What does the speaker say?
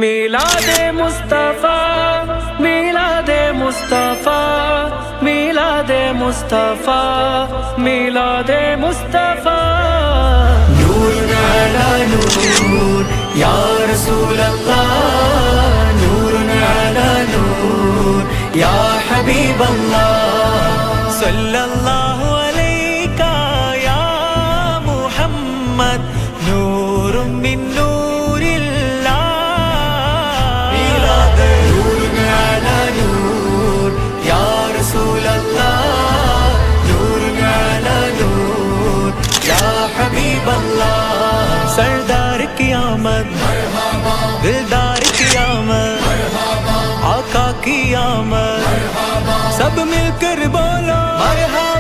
मिलादे मुस्तफा मिलादे मुस्तफा मिलादे मुस्तफा मिलादे मुस्तफा नूर अला नूर या रसूल अल्लाह नूर अला नूर या हबीब अल्लाह सल्लल्लाहु अलैका या मुहम्मद नूर मिन नूरिल्लाह मिलाद नूर अला नूर या रसूल अल्लाह नूर अला नूर या हबीब अल्लाह सरदार की आमद दिलदार की आमद आका की आमद सब मिलकर बोलो मरहबा।